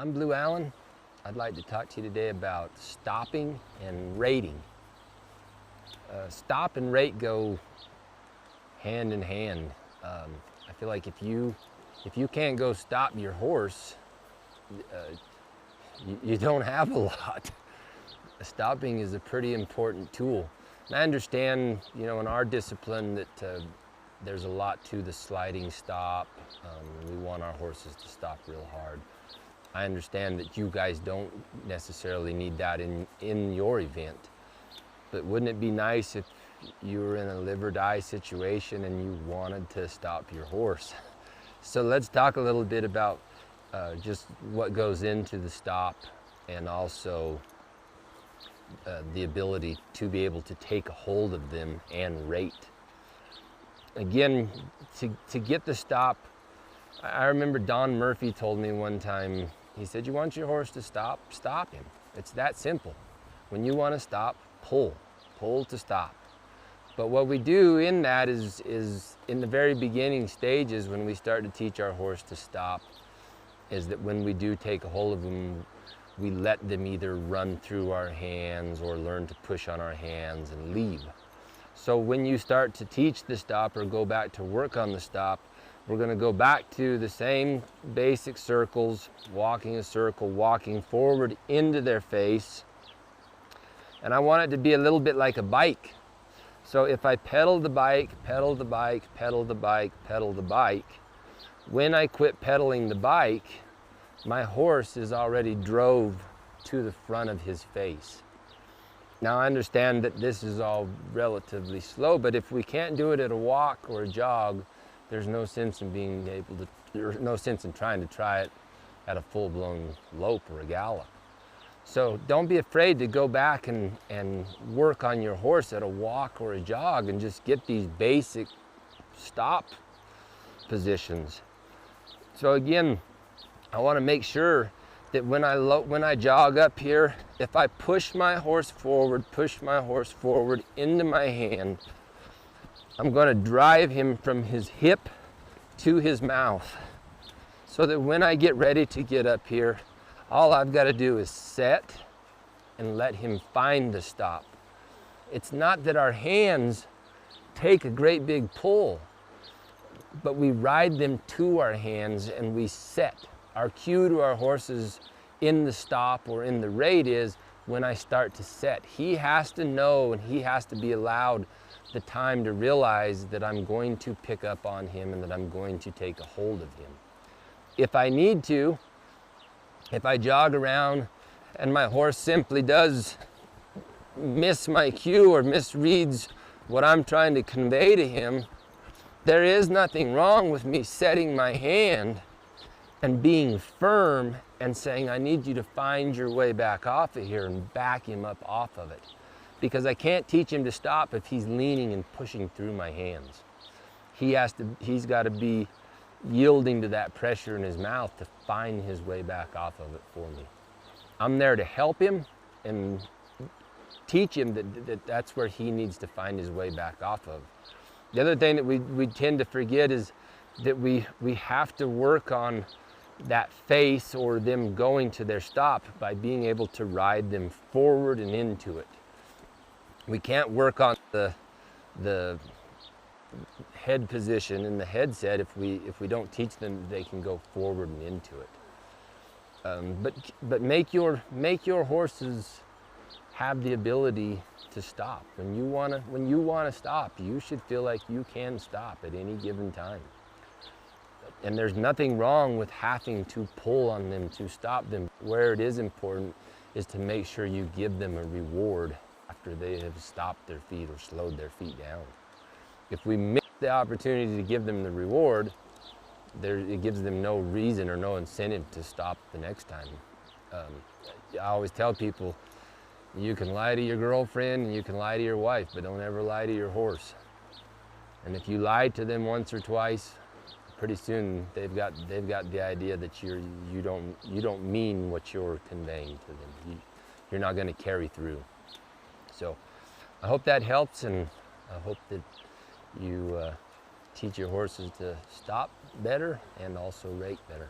I'm Blue Allen. I'd like to talk to you today about stopping and rating. Stop and rate go hand in hand. I feel like if you can't go stop your horse, you don't have a lot. Stopping is a pretty important tool. And I understand, in our discipline that there's a lot to the sliding stop. We want our horses to stop real hard. I understand that you guys don't necessarily need that in your event, but wouldn't it be nice if you were in a live or die situation and you wanted to stop your horse? So let's talk a little bit about just what goes into the stop, and also the ability to be able to take a hold of them and rate. Again, to get the stop, I remember Don Murphy told me one time, he said, you want your horse to stop? Stop him. It's that simple. When you want to stop, pull to stop. But what we do in that is in the very beginning stages, when we start to teach our horse to stop, is that when we do take a hold of them, we let them either run through our hands or learn to push on our hands and leave. So when you start to teach the stop or go back to work on the stop, we're going to go back to the same basic circles, walking a circle, walking forward into their face. And I want it to be a little bit like a bike. So if I pedal the bike, pedal the bike, pedal the bike, pedal the bike, when I quit pedaling the bike, my horse is already drove to the front of his face. Now I understand that this is all relatively slow, but if we can't do it at a walk or a jog, there's no sense in trying to try it at a full-blown lope or a gallop. So don't be afraid to go back and work on your horse at a walk or a jog and just get these basic stop positions. So again, I want to make sure that when I jog up here, if I push my horse forward into my hand, I'm going to drive him from his hip to his mouth, so that when I get ready to get up here, all I've got to do is set and let him find the stop. It's not that our hands take a great big pull, but we ride them to our hands and we set. Our cue to our horses in the stop or in the rate is when I start to set. He has to know, and he has to be allowed the time to realize that I'm going to pick up on him and that I'm going to take a hold of him. If I need to, if I jog around and my horse simply does miss my cue or misreads what I'm trying to convey to him, there is nothing wrong with me setting my hand and being firm and saying, I need you to find your way back off of here, and back him up off of it. Because I can't teach him to stop if he's leaning and pushing through my hands. He's got to be yielding to that pressure in his mouth to find his way back off of it for me. I'm there to help him and teach him that's where he needs to find his way back off of. The other thing that we tend to forget is that we have to work on that face or them going to their stop by being able to ride them forward and into it. We can't work on the head position in the headset if we don't teach them they can go forward and into it. But make your horses have the ability to stop. When you wanna stop, you should feel like you can stop at any given time. And there's nothing wrong with having to pull on them to stop them. Where it is important is to make sure you give them a reward after they have stopped their feet or slowed their feet down. If we miss the opportunity to give them the reward, it gives them no reason or no incentive to stop the next time. I always tell people, you can lie to your girlfriend and you can lie to your wife, but don't ever lie to your horse. And if you lie to them once or twice, pretty soon they've got the idea that you don't mean what you're conveying to them. You're not going to carry through. So I hope that helps, and I hope that you teach your horses to stop better and also rate better.